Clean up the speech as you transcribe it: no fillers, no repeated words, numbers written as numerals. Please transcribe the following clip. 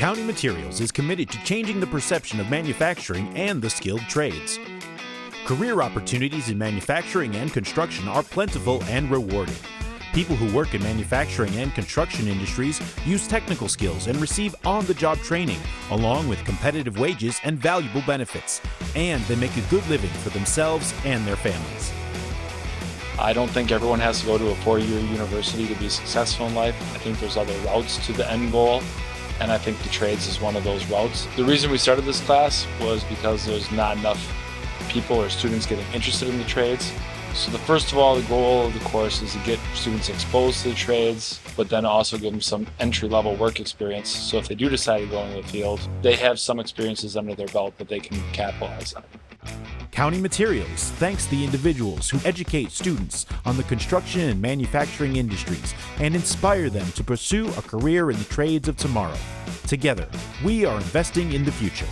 County Materials is committed to changing the perception of manufacturing and the skilled trades. Career opportunities in manufacturing and construction are plentiful and rewarding. People who work in manufacturing and construction industries use technical skills and receive on-the-job training, along with competitive wages and valuable benefits. And they make a good living for themselves and their families. I don't think everyone has to go to a 4-year university to be successful in life. I think there's other routes to the end goal, and I think the trades is one of those routes. The reason we started this class was because there's not enough people or students getting interested in the trades. So first of all, the goal of the course is to get students exposed to the trades, but then also give them some entry-level work experience. So if they do decide to go into the field, they have some experiences under their belt that they can capitalize on. County Materials thanks the individuals who educate students on the construction and manufacturing industries and inspire them to pursue a career in the trades of tomorrow. Together, we are investing in the future.